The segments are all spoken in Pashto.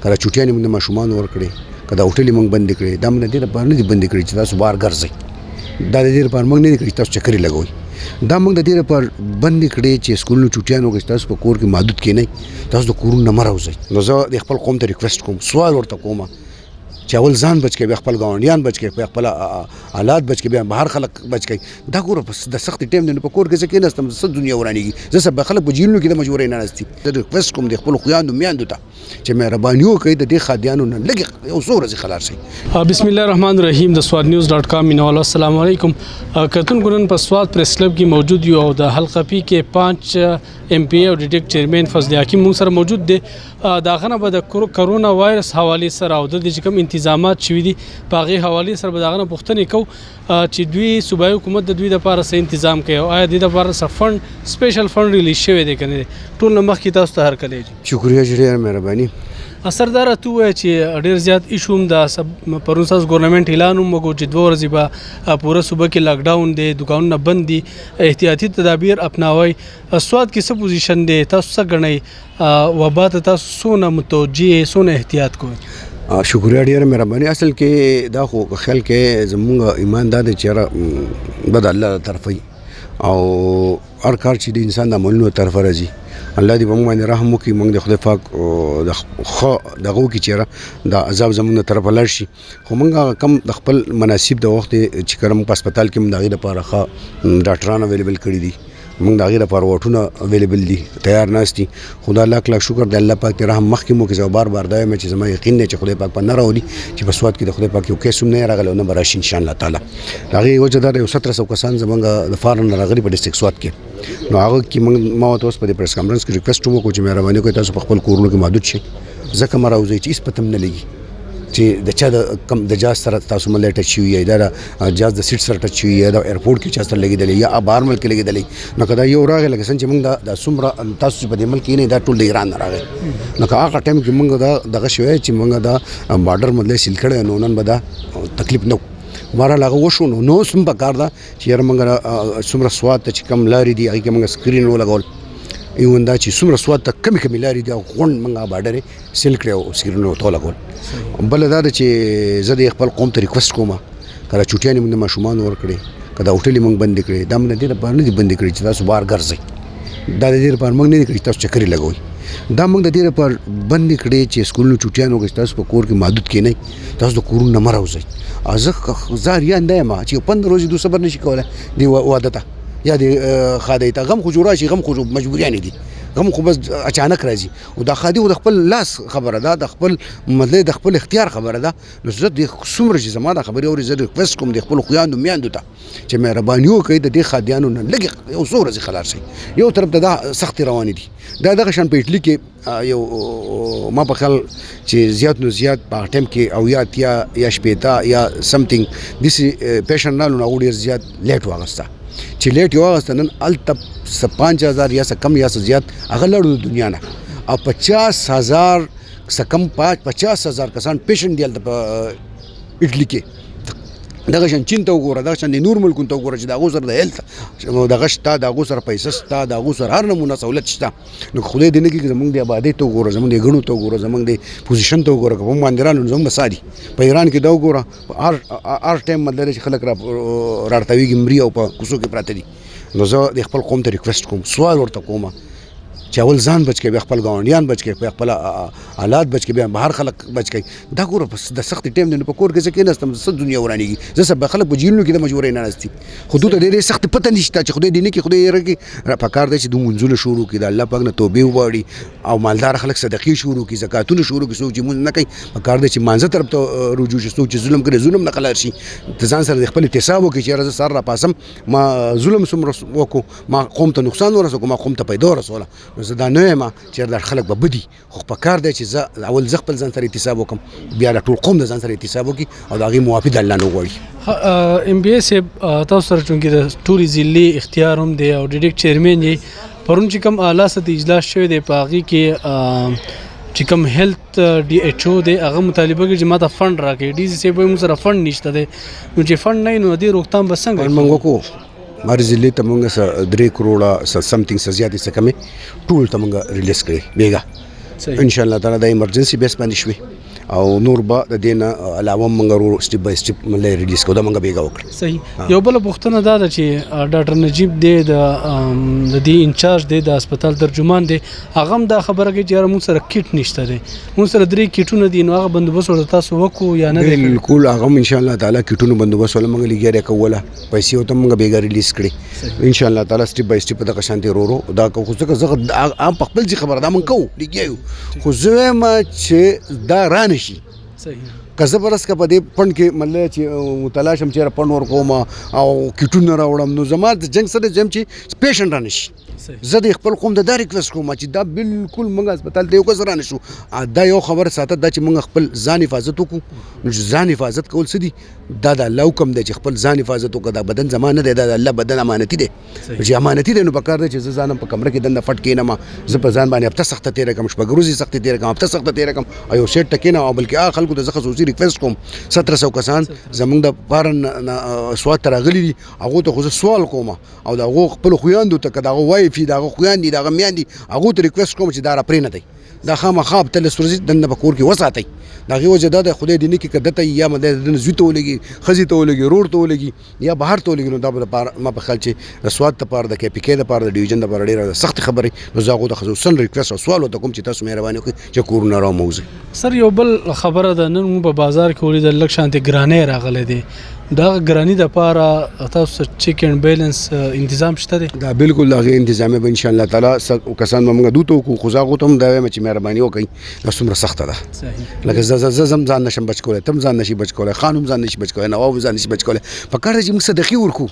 کله چوټیانې موږ د ماشومانو ورکړې کله هوټلې موږ بندې کړې دا موږ د دې لپاره نه دي بندې کړې چې تاسو بهر ګرځئ دا د دې لپاره موږ نه دي کړي چې تاسو چکرې لګوئ دا موږ د دې لپاره بندې کړې چې سکولونو چوټیانو کې تاسو په کور کې محدود کېنئ تاسو د کورونو نه مه راوځئ نو زه د خپل قوم ته ریکویسټ کوم سوال ورته کوم چې اول ځان بچ کړئ بیا خپل ګاونډیان بچ کړئ بیا خپل حالات بچ کړئ بیا بهر خلک بچ کړئ دا ګوره د سختې ټایم دی نو په کور کې زه کېناستم څه دنیا ورانېږي زه سبا خلک په جیلونو کې د مجبورۍ نه ناستي زه ریکویسټ کوم د خپلو خویندو میندو ته چې مهرباني وکړئ د دې خادیانو نه لږ یو څو ورځې خلاص شئ. بسم الله الرحمن الرحیم د سوات نیوز .com مینوالو السلام علیکم. کتونکو نن په سوات پریس کلب کې موجود یو او د حلقه پی کې 5 MP او ډیډک چیئرمین فضلحکیم موږ سره موجود دی. دا غنه به د کرونا وایرس حواله سره او د دې کوم انتظامات شوي دي په هغې حوالې سره به د هغه نه پوښتنې کوو چې دوی صوبایي حکومت د دوی دپاره څه تنظیم کوي او آیا د دې دپاره څه فنډ سپیشل فنډ ریلیز شوی دی که نه دی ټول نه مخکې تاسو ته هرکلی شکریه ډېره مهرباني. سرداره تو وایه چې ډېر زیات ایشو هم دا پرون ستاسو ګورنمنټ اعلان هم وکړو چې 2 ورځې به پوره صوبه کې لاکډاون دی دوکانونه بند دي احتیاطي تدابیر اپناوئ سوات کې څه پوزیشن دی تاسو څه ګڼئ وبا ته تاسو څونه متوجه څونه احتیاط کوئ؟ شکریه ډېره مهرباني. اصل کې دا خو خیال کې زموږ ایمان دا دی چې یاره به د الله طرفه او هر کار چې د انسان د عملونو طرفه راځي الله دې په موږ باندې رحم وکړي موږ د خدای پاک د ښه دغه وکړي چې یاره دا عذاب زموږ د طرفه لاړ شي خو موږ کم د خپل مناسب د وخت چې کله موږ په هسپتال کې موږ د هغې لپاره ښه ډاکټران اویلیبل کړي دي موږ د هغې لپاره واټونه اویلیبل دي تیار ناست دي خو دا لاک لاک شکر د الله پاک دې رحم مخکې مو کې زه بار بار دا وایم چې زما یقین دی چې خدای پاک به نه راولي چې په سوات کې د خدای پاک یو کیس هم نه راغلی او نه به راشي انشاءالله تعالی د هغې وجه دا د 1700 کسان زموږ د فارن نه راغلي په ډسټرکټ سوات کې نو هغه کې ما ورته اوس په دې پریس کانفرنس کې ریکویسټ هم وکړو چې مهرباني وکړئ تاسو په خپل کورونو کې محدود شئ ځکه مه راوځئ چې هېڅ پته هم نه لګي چې د چا د جاز سره تاسو مله ټچ شوي یا د جاز د سیټ سره ټچ شوي یا د ایرپورټ کې چا سره لګېدلی یا بهر ملک کې لګېدلی نو که دا یو راغی لکه څنګه چې موږ دا څومره تاسو چې په دې ملک کې نه دا ټول د ایران نه راغی نو که هغه ټایم کې موږ دا دغه شوی چې موږ دا بارډر مدلی سیل کړی نو نن به دا تکلیف نه و بهرحال هغه وشو نو اوس هم پکار ده چې یاره موږ څومره سوات ته چې کم لارې دي هغې کې موږ سکرین ولګول ایون دا چې څومره سوات ته کمې کمې لارې دي غونډ موږ بارډر یې سیل کړی او سکرینونه ورته ولګول بله دا ده چې زه د خپل قوم ته ریکویسټ کوم کله چوټیانې موږ د ماشومانو ورکړې کله هوټلې موږ بندې کړې دا موږ د دې لپاره نه دي بندې کړي چې تاسو بهر ګرځئ دا د دې لپاره موږ نه دي کړي چې تاسو چکرې لګوئ دا موږ د دې لپاره بندې کړې چې سکولونو چوټیانو کې تاسو په کور کې محدود کېنئ تاسو د کورونو نه مه راوځئ زه اریان دا یم چې 15 ورځې دوی صبر نه شي کولی دې واده ته یا د خادۍ ته غم خو جوړ راشي غم خو مجبوریانې دي غم خو بس اچانک راځي او دا خادي د خپل لاس خبره ده د خپل مطلب د خپل اختیار خبره ده نو زه د څومره چې زما دا خبرې اوري زه ریکویسټ کوم د خپل خویندو میندو ته چې مهرباني وکړئ د دې خادیانو نه لږ یو څو ورځې خلاص شئ یو طرف ته دا سختې روانې دي دا دغه شان په اټلي کې یو ما په خیال چې زیات نو زیات په ټایم کې او یا 15 یا سمثینګ داسې پیشنټ نالو نه ډېر زیات لیټ واغسته چې لیټ یو واغسته نن هلته 5000 یا څه کم یا څه زیات هغه لړو د دنیا نه او 50,000 څه کم 50,000 کسان پیشنټ دی هلته په اټلي کې دغه شان چین ته وګوره دغه شان د نور ملکونو ته وګوره چې د هغو سره د هیلث دغه شته د هغو سره پیسه شته د هغو سره هر نمونه سهولت شته نو خدای دې نه کړي زموږ د آبادۍ ته وګوره زموږ د ګڼو ته وګوره زموږ د پوزیشن ته وګوره که په موږ باندې رالو نو زموږ به ساري په ایران کې دا وګوره هر ټایم مطلب چې خلک راړتویږي مري او په کوڅو کې پراته دي نو زه د خپل قوم ته ریکویسټ کوم سوال ورته کوم چې اول ځان بچ کړئ بیا خپل ګاونډیان بچ کړئ بیا خپل حالات بچ کړئ بیا بهر خلک بچ کړئ دا ګوره د سختې ټایم دی نو په کور کې زه کېناستم څه دنیا ورانېږي زه سبا خلک په جیلونو کې د مجبورۍ نه ناستي خو دوی ته ډېرې سختې پته نشته چې خدای دې نه کړي خدای یې راکړي پکار دی چې دوی مونځونه شروع کړي د الله پاک نه توبې وغواړي او مالدار خلک صدقې شروع کړي زکاتونه شروع کړي څوک چې مونځ نه کوي پکار دی چې مانځه طرف ته رجوع شي څوک چې ظلم کړي ظلم نه خلاص شي د ځان سره د خپل احتساب وکړي چې یاره زه سهار راپاسم ما ظلم څومره وکړو ما قوم ته نقصان ورسوه ما قوم ته پیدا ورسوله نو زه دا نه یم چې دا خلک به بدي خو پکار دی چې زه اول زه خپل ځان سره احتساب وکړم بیا د ټول قوم د ځان سره احتساب وکړي او د هغې موافي د الله نه وغواړي MBA صاحب تاسو سره چونکې د ټولې ضلعې اختیار هم دی او ډیډک چیئرمین یې پرون چې کوم اعلی سطحي اجلاس شوی دی په هغې کې چې کوم هیلث DHO دی هغه مطالبه کوي چې ما ته فنډ راکړي DC صاحب وایي موږ سره فنډ نشته دی نو چې فنډ نه وي نو د دې روکتام به څنګه موږ وکړو هر ضلع ته موږ 3 کروړه سمثینګ څه زیاتې څه کمې ټول ته موږ ریلیز کړې بیګا ان شاء الله تعالی د ایمرجنسي بیس باندې شوي او نور به د دې نه علاوه موږ ورو سټیپ بای سټیپ مله ریلیز کوو دا موږ بیګا وکړو. صحیح. یو بل پوښتنه دا ده چې ډاکټر نجیب دی د دې انچارج دی د هسپتال ترجمان دی هغه هم دا خبره کوي چې یاره موږ سره کیټ نشته دی موږ سره 3 کیټونه دي نو هغه بندوبست ورته تاسو وکړو یا نه. بالکل هغه ان شاء الله تعالی کیټونو بندوبست ولا موږ لګیا کوله پیسې او ته موږ بیګا ریلیز کړي ان شاء الله تعالی سټیپ بای سټیپ د شانتي ورو دا خو څه عام په خپل خبره دا موږ کوو لګیو خو زه ما چې دا رانه شي. صحیح. که زه برس که په دې پڼ کې مله چې مطالعه شم چېرې پڼ ورکوم او کیټونه راوړم نو زما د جنګ سره ځم چې پیشنټ رانه شي. زه د خپل قوم د دا ریکویسټ کوم چې دا بالکل موږ هسپتال ته یو کس رانه شو دا یو خبره ساته دا چې موږ خپل ځان حفاظت وکړو نو چې ځان حفاظت کول څه دي دا د الله حکم دی چې خپل ځان حفاظت وکړه دا بدن زما نه دی دا د الله بدن امانتي دی چې امانتي دی نو پکار دی چې زه ځانم په کمره کې دنده پټ کښېنم زه په ځان باندې هفته سخته تېره کړم شپږ ورځې سختې تېره کړم هفته سخته تېره کړم او یو سیټ ته کښېنم او بلکې هغه خلکو ته زه خصوصي ریکویسټ کوم 1700 کسان زمونږ د پارن سوات ته راغلي دي هغو ته خو زه سوال کوم او د هغو خپلو خویندو ته که د هغه وایفي د هغه خویندې د هغه میندې هغو ته ریکویسټ کوم چې دا را پرېنږدئ دا خامخا به 13 ورځې دننه په کور کې وساتئ د هغې وجه دا د خدای دې نه کړي که دته یا د دنه زوی ته ولګي ښځې ته ولګي رور ته ولګي یا بهر ته ولګي نو دا به ما په خیال چې د سوات دپاره د کې پي کې دپاره د ډیویژن دپاره ډېره سختې خبرې نو زه هغو ته خصوصا ریکویسټ او سوال ورته کوم چې تاسو مهرباني وکړئ چې کورونه راوموځئ. سر یو بل خبره ده نن موږ په بازار کې ولیدل لږ شانتې ګرانۍ راغلی دی دا ګراني د پاره تاسو چیک اینڈ بیلنس تنظیم شته دی دا بالکل هغه تنظیم به ان شاء الله تعالی کسان موږ دوته کو خو ته هم دا وایم چې مهرباني وکړئ دا څومره سخته ده. صحیح. لکه زه ځان نشم بچ کولای تم ځان نشي بچ کولای خانم ځان نشي بچ کولای نواب ځان نشي بچ کولای په کار چې موږ صدقې ورکو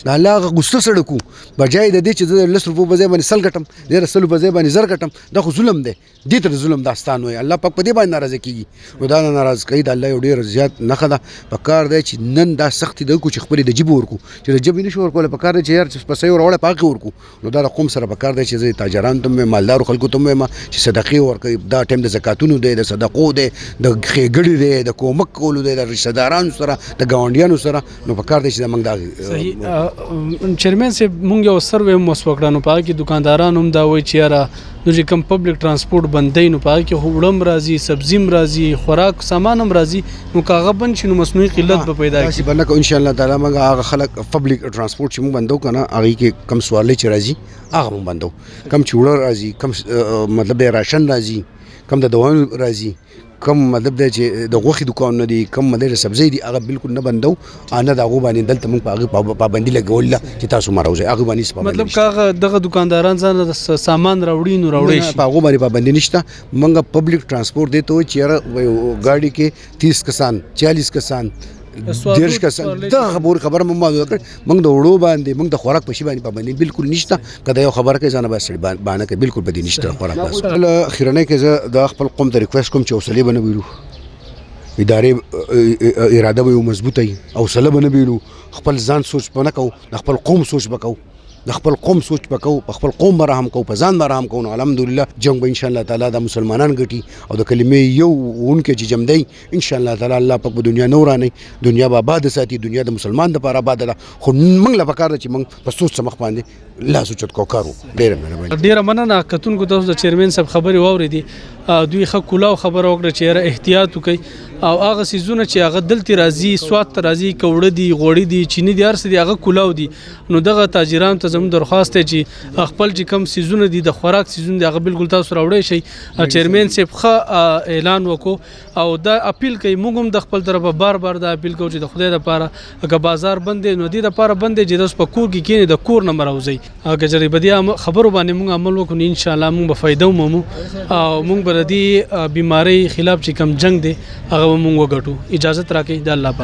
دا الله غوسته سره کو بجای د دې چې 10 روپو په ځای باندې سل ګټم ډېر سل په ځای باندې زر ګټم دا خو ظلم دی دې تر ظلم داستان وي الله پاک په دې باندې ناراضه کیږي او دا ناراض کوي د الله یو ډېر زیات نه خدا په کار دی چې نن دا سخت دی کو چې خپل د جيب ورکو چې د جيب نشو ورکول په کار دی چې یار په سې وروړه پاک ورکو نو دا قوم سره په کار دی چې تاجران ته مالدار خلکو ته ما چې صدقې ورکوي دا ټیم د زکاتونو دی د صدقو دی د خېګړې دی د کومک کولو دی د رشتہ دارانو سره د گاونډیانو سره نو په کار دی چې موږ دا صحیح. چیئرمین صاحب مونږ یو سروې مو وکړو نو پاره کې دکانداران هم دا وایي چې یاره نو چې کوم پبلک ترانسپورت بندي نو پاره کې وړم راځي سبزیم راځي خوراک سامان هم راځي نو کاغه بند شنو مصنوعي قلت به پیدا شي بلکې ان شاء الله تعالی موږ هغه خلک پبلک ترانسپورت چې موږ بندو کنه هغه کې کم سوالې چې راځي هغه موږ بندو کم چوړه راځي کم مطلب راشن راځي کم د دوانو راځي کم مطلب دی چې د غوښې دکان نه دي کم مطلب د سبزۍ دي هغه بالکل نه بندو نه د هغو باندې دلته موږ په هغې پابندي لګوله چې تاسو ما راوځئ هغې باندې مطلب که هغه دغه دکانداران ځان سامان راوړي نو راوړی شي په هغو باندې پابندي نشته موږ پبلک ترانسپورت دی ته وایي چې یاره ګاډي کې 30 کسان 40 کسان 10 کسان دا خبره مو معلومه کړ موږ د وړو باندې موږ د خوراک په شی باندې پابندي بالکل نشته کله یو خبره کوي ځان به سړي باندې کې بالکل بدی نشته خوراک اخیرنه کې زه د خپل قوم ته ریکویسټ کوم چې حوصله بنه ویلو ادارې اراده به مضبوطه وي حوصله بنه ویلو خپل ځان سوچ پنه کو خپل قوم سوچ وکاو د خپل قوم سوچ وکاو خپل قوم برهم کو په ځان برهم کو الحمدلله جنگ به ان شاء الله تعالی د مسلمانان ګټي او د کلمې یو اونکه چې جمدی ان شاء الله تعالی الله پاک په دنیا نورانه دنیا به آباد ساتي دنیا د مسلمان د لپاره آباد ده خو موږ لا پکار چې موږ په سوچ سمخ باندې لا سوچت کو کارو ډیره مننه کتونکو تاسو د چیرمن صاحب خبري واوریدي دوی خه کولاو خبر وکړه چې احتیاط وکړي او هغه سيزونه چې هغه دلته راځي سوات راځي کوړه دي غوړي دي چيني دي ارس دي هغه کولاو دي نو دغه تاجران ته زموږ درخواست دی چې خپل چې کم سيزونه دي د خوراک سيزونه دي هغه بالکل تاسو راوړی شي چیرمن صاحب خه اعلان وکړو او دا اپیل کوي موږ هم د خپل طرفه بار بار دا اپیل کوو چې د خدای لپاره که بازار بند نو دي د لپاره بند چې د سپکور کې کینې د کور نمبر اوځي هغه جری بدیا خبرو باندې موږ عمل وکړو ان شاء الله موږ به فائدہ ومو او موږ به د بیماری خلاف چې کم جنگ دی هغه موږ وګټو اجازه راکړئ د الله